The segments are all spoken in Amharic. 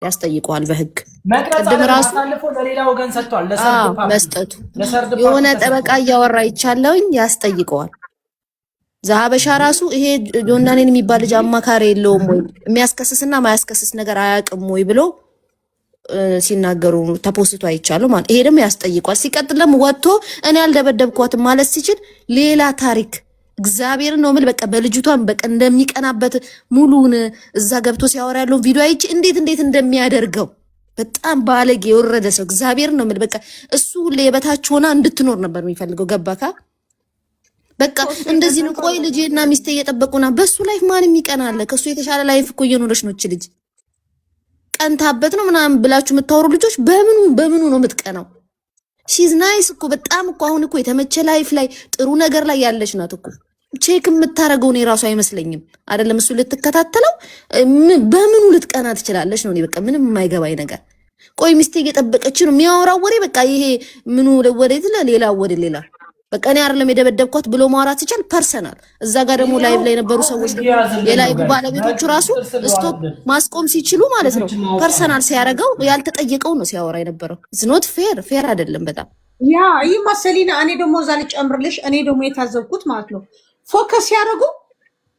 ያስጠይቀዋል በህግ ቅድም ራሱ ለሌላ ወገን ሰጥቷል መስጠቱ የሆነ ጠበቃ እያወራ ይቻለውኝ ያስጠይቀዋል ዛሀበሻ ራሱ ይሄ ጆናኔን የሚባል ልጅ አማካሪ የለውም ወይ የሚያስከስስና ማያስከስስ ነገር አያውቅም ወይ ብሎ ሲናገሩ ተፖስቶ አይቻሉ ማለት ይሄ ደግሞ ያስጠይቀዋል ሲቀጥለም ወጥቶ እኔ አልደበደብኳትም ማለት ሲችል ሌላ ታሪክ እግዚአብሔር ነው ምን በቃ በልጅቷን በቃ እንደሚቀናበት ሙሉን እዛ ገብቶ ሲያወራ ያለው ቪዲዮ አይቼ እንዴት እንደሚያደርገው በጣም ባለጌ የወረደ ሰው እግዚአብሔር ነው ምን በቃ እሱ ሁሌ የበታች ሆና እንድትኖር ነበር የሚፈልገው ገባካ በቃ እንደዚህ ነው ቆይ ልጄና ሚስቴ እየጠበቁና በሱ ላይፍ ማንም ይቀናል ከሱ የተሻለ ላይፍ እኮ እየኖረች ነው እቺ ልጅ ቀንታበት ነው ምናምን ብላችሁ የምታወሩ ልጆች በምኑ ነው የምትቀናው ሺዝ ናይስ እኮ በጣም እኮ አሁን እኮ የተመቸ ላይፍ ላይ ጥሩ ነገር ላይ ያለች ናት እኮ ቼክ የምታረገው ነው ራሱ አይመስለኝም አይደለም እሱ ልትከታተለው በምኑ ልትቀና ትችላለች ነው በቃ ምንም የማይገባኝ ነገር ቆይ ሚስቴ እየጠበቀች ነው የሚያወራው ወሬ በቃ ይሄ ምኑ ወዴት ሌላ ወደ ሌላ በቃ እኔ አይደለም የደበደብኳት ብሎ ማውራት ይችላል ፐርሰናል እዛ ጋር ደግሞ ላይቭ ላይ የነበሩ ሰዎች የላይቭ ባለቤቶቹ ራሱ ስቶፕ ማስቆም ሲችሉ ማለት ነው ፐርሰናል ሲያረጋው ያልተጠየቀው ነው ሲያወራ የነበረው ኢትስ ኖት ፌር አይደለም በጣም ያ ይማሰሊና እኔ ደግሞ እዛ ልጨምርልሽ እኔ ደግሞ የታዘብኩት ማለት ነው ፎከስ ያደረጉ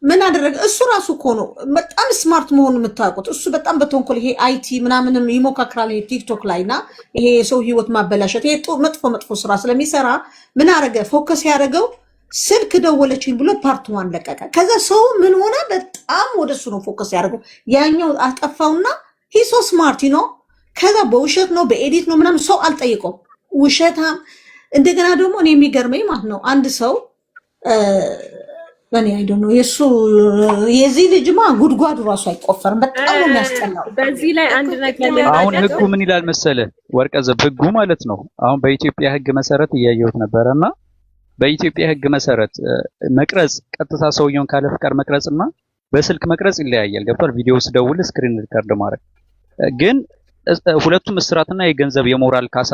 ምን አደረገ እሱ ራሱ እኮ ነው በጣም ስማርት መሆኑን የምታውቁት እሱ በጣም በተንኮል ይሄ አይቲ ምናምንም ይሞካክራል ቲክቶክ ላይና ይሄ የሰው ህይወት ማበላሸት ይሄ መጥፎ ስራ ስለሚሰራ ምን አደረገ ፎከስ ያደረገው ስልክ ደወለችኝ ብሎ ፓርት 1 ለቀቀ ከዛ ሰው ምን ሆነ በጣም ወደሱ ነው ፎከስ ያደረገው ያኛው አጠፋውና ሂ ሶ ስማርት ዩ ኖ ከዛ በውሸት ነው በኤዲት ነው ምናምን ሰው አልጠይቀው ውሸታም እንደገና ደግሞ እኔ የሚገርመኝ ማለት ነው አንድ ሰው በኔ አይ ዶንት ኖ የሱ የዚህ ልጅማ ጉድጓዱ ራሱ አይቆፈርም በጣም ነው የሚያስጠላው በዚህ ላይ አንድ ነገር አሁን ህጉ ምን ይላል መሰለ ወርቀዘብ ህጉ ማለት ነው አሁን በኢትዮጵያ ህግ መሰረት እያየሁት ነበርና በኢትዮጵያ ህግ መሰረት መቅረጽ ቀጥታ ሰውየውን ካለ ፍቃድ መቅረጽና በስልክ መቅረጽ ይለያያል ገብቷል ቪዲዮ ስደውል ስክሪን ሪከርድ ማድረግ ግን ሁለቱም እስራትና የገንዘብ የሞራል ካሳ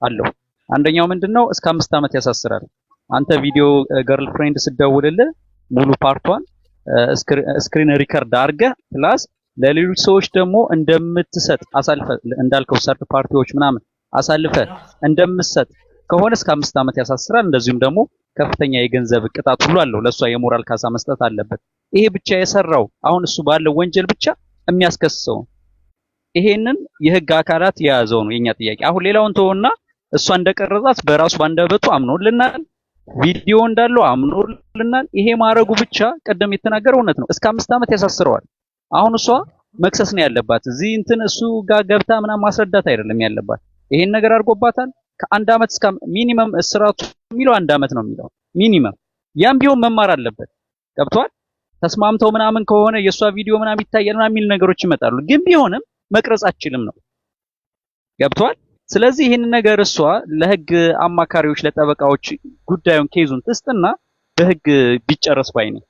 አለው አንደኛው ምንድነው እስከ 5 አመት ያሳስራል አንተ ቪዲዮ ገርል ፍሬንድ ስደውልልህ ሙሉ ፓርቷን ስክሪን ሪከርድ አድርገ ፕላስ ለሌሎች ሰዎች ደግሞ እንደምትሰጥ አሳልፈ እንዳልከው ሰርት ፓርቲዎች ምናምን አሳልፈ እንደምትሰጥ ከሆነ እስከ 5 አመት ያሳስራል እንደዚሁም ደግሞ ከፍተኛ የገንዘብ ቅጣት ሁሉ አለው ለሷ የሞራል ካሳ መስጠት አለበት ይሄ ብቻ የሰራው አሁን እሱ ባለው ወንጀል ብቻ የሚያስከስሰው ይሄንን የህግ አካላት የያዘው ነው የኛ ጥያቄ አሁን ሌላውን ተወና እሷ እንደቀረጻት በራሱ ባንደበቱ አምኖልናል ቪዲዮ እንዳለው አምኖልናል ይሄ ማረጉ ብቻ ቀደም የተናገረው እውነት ነው እስከ 5 አመት ያሳስረዋል አሁን እሷ መክሰስ ነው ያለባት እዚህ እንትን እሱ ጋር ገብታ ምናምን ማስረዳት አይደለም ያለባት ይሄን ነገር አድርጎባታል ከአንድ አመት እስከ ሚኒመም እስራቱ የሚለው 1 አመት ነው የሚለው ሚኒመም ያም ቢሆን መማር አለበት ገብቷል ተስማምተው ምናምን ከሆነ የሷ ቪዲዮ ምናምን ይታያል ምናምን የሚል ነገሮች ይመጣሉ ግን ቢሆንም መቅረጽ አችልም ነው ገብቷል ስለዚህ ይሄን ነገር እሷ ለህግ አማካሪዎች ለጠበቃዎች ጉዳዩን ኬዙን ትስጥና በህግ ቢጨረስ ባይ ነው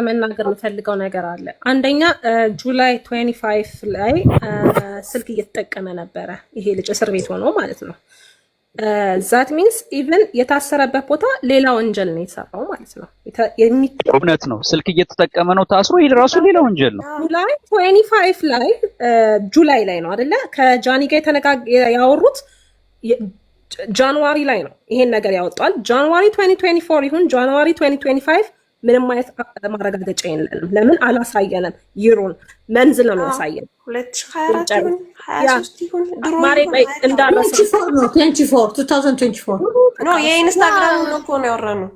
መናገር የምፈልገው ነገር አለ አንደኛ ጁላይ 25 ላይ ስልክ እየተጠቀመ ነበረ ይሄ ልጅ እስር ቤት ሆኖ ማለት ነው ዛት ሚንስ ኢቭን የታሰረበት ቦታ ሌላ ወንጀል ነው የሰራው ማለት ነው እውነት ነው ስልክ እየተጠቀመ ነው ታስሮ ይሄ ራሱ ሌላ ወንጀል ነው ጁላይ 25 ላይ ጁላይ ላይ ነው አይደለ ከጃኒ ጋር ያወሩት ጃንዋሪ ላይ ነው ይሄን ነገር ያወጣል ጃንዋሪ 2024 ይሁን ጃንዋሪ 2025 ምንም ማለት ማረጋገጫ የለንም ለምን አላሳየንም ይሩን መንዝል ነው የሚያሳየን 2024 ይሁን ድሮ ማሬ ላይ እንዳረሰ 2024 ነው የኢንስታግራም ነው እኮ ነው ያወራነው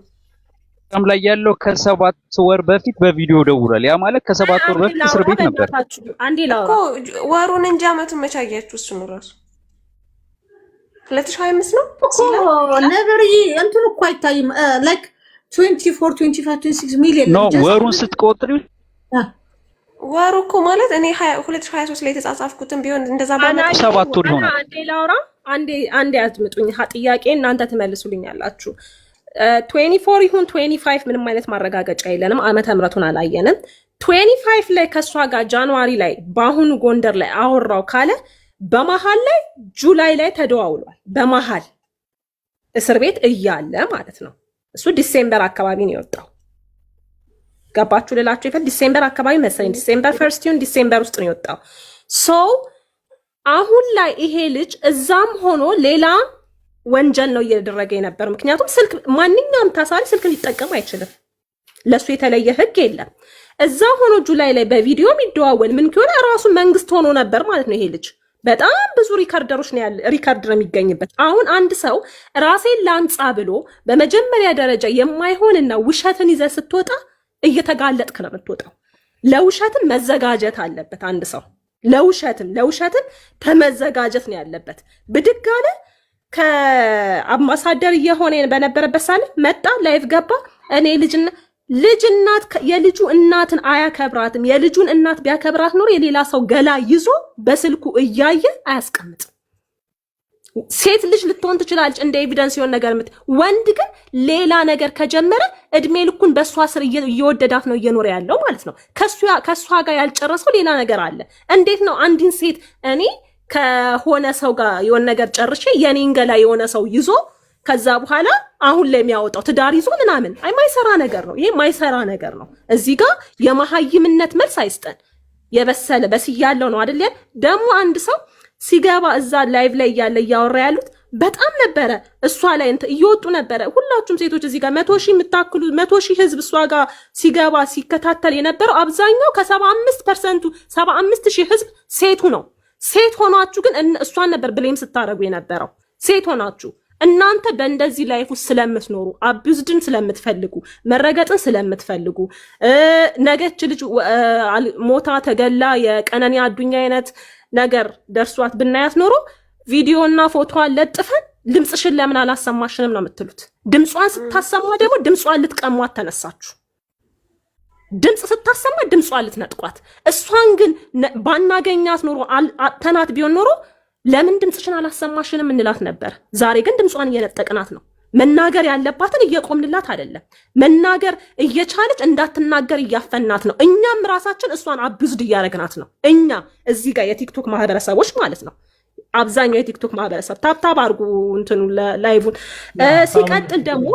ላይ ያለው ከ7 ወር በፊት በቪዲዮ ደውሏል ያ ማለት ከ7 ወር በፊት እስር ቤት ነበር አንዴ ላውራ እኮ ወሩን እንጂ አመቱን መቻያችሁ እሱ ነው ራሱ 2025 ነው ነበር እንትን እኮ አይታይም ላይክ 24 25 26 ሚሊዮን ነው ወሩን ስትቆጥሪው ወሩ እኮ ማለት እኔ 2023 ላይ የተጻጻፍኩትን ቢሆን እንደዛ ባለው 7 ወር ሆነ አንዴ ላውራ አንዴ አትምጡኝ ጥያቄ እናንተ ትመልሱልኛላችሁ 24 ይሁን 25 ምንም አይነት ማረጋገጫ የለንም ዓመተ ምህረቱን አላየንም 25 ላይ ከሷ ጋር ጃንዋሪ ላይ ባሁኑ ጎንደር ላይ አወራው ካለ በመሃል ላይ ጁላይ ላይ ተደዋውሏል በመሃል እስር ቤት እያለ ማለት ነው እሱ ዲሴምበር አካባቢ ነው የወጣው ገባችሁ ልላችሁ ይፈል ዲሴምበር አካባቢ መሰለኝ ዲሴምበር ፈርስት ይሁን ዲሴምበር ውስጥ ነው የወጣው ሰው አሁን ላይ ይሄ ልጅ እዛም ሆኖ ሌላ ወንጀል ነው እያደረገ የነበር። ምክንያቱም ስልክ ማንኛውም ታሳሪ ስልክ ሊጠቀም አይችልም። ለሱ የተለየ ህግ የለም። እዛ ሆኖ ጁላይ ላይ በቪዲዮ የሚደዋወል ምን ከሆነ ራሱ መንግስት ሆኖ ነበር ማለት ነው። ይሄ ልጅ በጣም ብዙ ሪከርደሮች ነው ያለ፣ ሪከርድ ነው የሚገኝበት። አሁን አንድ ሰው ራሴን ላንጻ ብሎ በመጀመሪያ ደረጃ የማይሆንና ውሸትን ይዘ ስትወጣ እየተጋለጥክ ነው የምትወጣው። ለውሸትም መዘጋጀት አለበት። አንድ ሰው ለውሸትም ተመዘጋጀት ነው ያለበት። ብድግ አለ ከአምባሳደር እየሆነ በነበረበት ሳለ መጣ፣ ላይፍ ገባ። እኔ ልጅ እናት የልጁ እናትን አያከብራትም። የልጁን እናት ቢያከብራት ኖር የሌላ ሰው ገላ ይዞ በስልኩ እያየ አያስቀምጥም። ሴት ልጅ ልትሆን ትችላለች እንደ ኤቪደንስ የሆነ ነገር ወንድ ግን ሌላ ነገር ከጀመረ እድሜ ልኩን በሷ ስር እየወደዳት ነው እየኖረ ያለው ማለት ነው። ከሷ ጋር ያልጨረሰው ሌላ ነገር አለ። እንዴት ነው አንዲን ሴት እኔ ከሆነ ሰው ጋር የሆነ ነገር ጨርሼ የኔን ገላ የሆነ ሰው ይዞ ከዛ በኋላ አሁን ላይ የሚያወጣው ትዳር ይዞ ምናምን ማይሰራ ነገር ነው። ይሄ ማይሰራ ነገር ነው። እዚህ ጋር የመሀይምነት መልስ አይስጠን። የበሰለ በስያለው ነው አይደል? ደግሞ አንድ ሰው ሲገባ እዛ ላይቭ ላይ እያለ እያወራ ያሉት በጣም ነበረ። እሷ ላይ እየወጡ ነበረ። ሁላችሁም ሴቶች እዚህ ጋር 100,000 የምታክሉ 100,000 ህዝብ እሷ ጋር ሲገባ ሲከታተል የነበረው አብዛኛው ከ75% 75,000 ህዝብ ሴቱ ነው። ሴት ሆናችሁ ግን እሷን ነበር ብሌም ስታረጉ የነበረው። ሴት ሆናችሁ እናንተ በእንደዚህ ላይፍ ውስጥ ስለምትኖሩ አቢዩዝድን ስለምትፈልጉ መረገጥን ስለምትፈልጉ ነገች ልጅ ሞታ ተገላ የቀነኒ አዱኛ አይነት ነገር ደርሷት ብናያት ኖሮ ቪዲዮና ፎቶዋን ለጥፈን ድምፅሽን ለምን አላሰማሽንም ነው የምትሉት። ድምጿን ስታሰማ ደግሞ ድምጿን ልትቀሟት ተነሳችሁ። ድምፅ ስታሰማ ድምጿን ልትነጥቋት። እሷን ግን ባናገኛት ኖሮ ተናት ቢሆን ኖሮ ለምን ድምፅሽን አላሰማሽንም እንላት ነበር። ዛሬ ግን ድምጿን እየነጠቅናት ነው። መናገር ያለባትን እየቆምንላት አይደለም። መናገር እየቻለች እንዳትናገር እያፈናት ነው። እኛም ራሳችን እሷን አቢዩዝድ እያደረግናት ነው። እኛ እዚህ ጋር የቲክቶክ ማህበረሰቦች ማለት ነው። አብዛኛው የቲክቶክ ማህበረሰብ ታብታብ አድርጉ እንትኑ ላይቡን። ሲቀጥል ደግሞ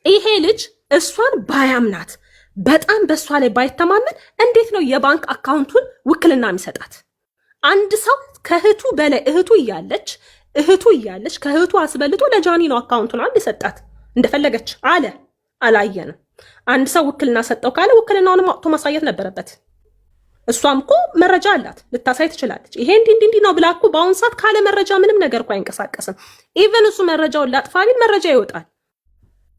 ይሄ ልጅ እሷን ባያምናት በጣም በእሷ ላይ ባይተማመን እንዴት ነው የባንክ አካውንቱን ውክልና የሚሰጣት? አንድ ሰው ከእህቱ በላይ እህቱ እያለች ከእህቱ አስበልጦ ለጃኒ ነው አካውንቱን አንድ የሰጣት እንደፈለገች አለ። አላየንም። አንድ ሰው ውክልና ሰጠው ካለ ውክልናውንም አውጥቶ ማሳየት ነበረበት። እሷም እኮ መረጃ አላት፣ ልታሳይ ትችላለች። ይሄ እንዲህ ነው ብላ እኮ በአሁን ሰዓት ካለ መረጃ ምንም ነገር እኮ አይንቀሳቀስም። ኢቨን እሱ መረጃውን ላጥፋ ቢል መረጃ ይወጣል።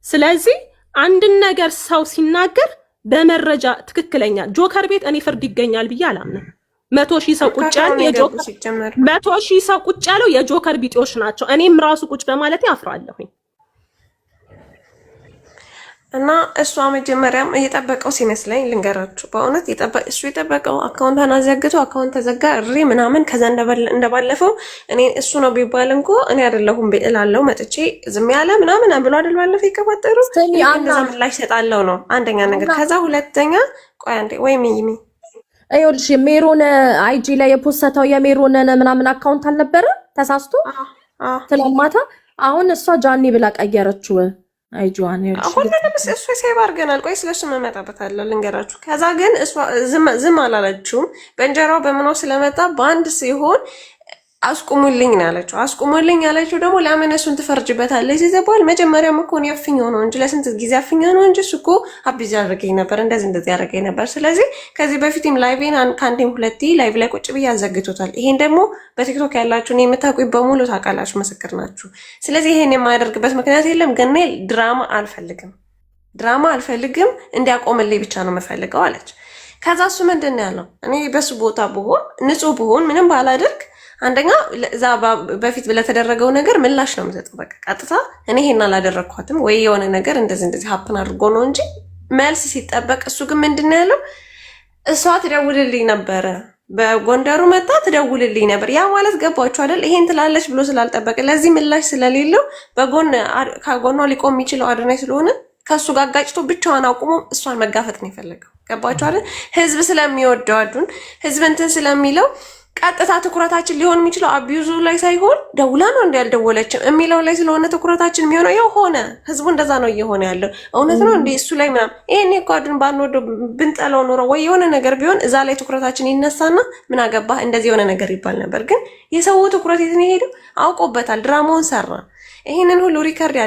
ስለዚህ አንድን ነገር ሰው ሲናገር በመረጃ ትክክለኛ ጆከር ቤት እኔ ፍርድ ይገኛል ብዬ አላምንም። 100,000 ሰው ቁጭ ያለው የጆከር ቢጤዎች ናቸው። እኔም ራሱ ቁጭ በማለት ያፍራለሁኝ። እና እሷ መጀመሪያም እየጠበቀው ሲመስለኝ ልንገራችሁ፣ በእውነት እሱ የጠበቀው አካውንቷን አዘግቶ አካውንት ተዘጋ እሪ ምናምን። ከዛ እንደባለፈው እኔ እሱ ነው ቢባል እንኮ እኔ አይደለሁም እላለሁ መጥቼ ዝም ያለ ምናምን ብሎ አይደል ባለፈው ይቀባጠሩ እንደዛ ምላሽ ሰጣለው ነው አንደኛ ነገር። ከዛ ሁለተኛ ቆይ አንዴ ወይ ሚሚ አይወልሽ ሜሮን አይጂ ላይ የፖስተታው የሜሮን ምናምን አካውንት አልነበረ ተሳስቶ ትላማታ። አሁን እሷ ጃኒ ብላ ቀየረችው አይጂዋን ይልሽ። ሁሉንም እሱ ሴቭ አድርገናል። ቆይ ስለሱ መመጣበታለሁ ልንገራችሁ። ከዛ ግን እሷ ዝም አላለችውም። በእንጀራው በምኖ ስለመጣ በአንድ ሲሆን አስቁሙልኝ ነው ያለችው። አስቁሙልኝ ያለችው ደግሞ ለምን እሱን ትፈርጅበታለች ሲባል መጀመሪያም እኮ ነው ያፍኛው ነው እንጂ ለስንት ጊዜ ያፍኛ ነው እንጂ እሱ እኮ አቢዝ ያደርገኝ ነበር እንደዚህ ያደርገኝ ነበር። ስለዚህ ከዚህ በፊትም ላይቬን ከአንዴም ሁለቴ ላይቭ ላይ ቁጭ ብዬ አዘግቶታል። ይሄን ደግሞ በቲክቶክ ያላችሁ ነው የምታውቁኝ በሙሉ ታውቃላችሁ፣ ምስክር ናችሁ። ስለዚህ ይሄን የማያደርግበት ምክንያት የለም። ግን ድራማ አልፈልግም እንዲያቆምልኝ ብቻ ነው የምፈልገው አለች። ከዛ እሱ ምንድን ነው ያለው? እኔ በሱ ቦታ ብሆን ንጹህ ብሆን ምንም ባላደርግ አንደኛ እዛ በፊት ለተደረገው ነገር ምላሽ ነው የምሰጠው። በቃ ቀጥታ እኔ ይሄን አላደረኳትም ወይ የሆነ ነገር እንደዚህ ሀፕን አድርጎ ነው እንጂ መልስ ሲጠበቅ። እሱ ግን ምንድነው ያለው? እሷ ትደውልልኝ ነበረ፣ በጎንደሩ መጣ ትደውልልኝ ነበር። ያ ማለት ገባችሁ አይደል? ይሄን ትላለች ብሎ ስላልጠበቀ ለዚህ ምላሽ ስለሌለው ከጎኗ ሊቆም የሚችለው አድናይ ስለሆነ ከሱ ጋር አጋጭቶ ብቻዋን አቁሞ እሷን መጋፈጥ ነው የፈለገው። ገባችሁ አይደል? ህዝብ ስለሚወደው ህዝብ እንትን ስለሚለው ቀጥታ ትኩረታችን ሊሆን የሚችለው አቢዩዙ ላይ ሳይሆን ደውላ ነው እንዴ ያልደወለችም የሚለው ላይ ስለሆነ ትኩረታችን የሚሆነው ያው ሆነ። ህዝቡ እንደዛ ነው እየሆነ ያለው። እውነት ነው እንዴ እሱ ላይ ምናምን ይሄን እኮ ባንወደው ብንጠላው ኖሮ ወይ የሆነ ነገር ቢሆን እዛ ላይ ትኩረታችን ይነሳና ምን አገባህ እንደዚህ የሆነ ነገር ይባል ነበር። ግን የሰው ትኩረት የት ነው ሄደው? አውቆበታል። ድራማውን ሰራ። ይሄንን ሁሉ ሪከርድ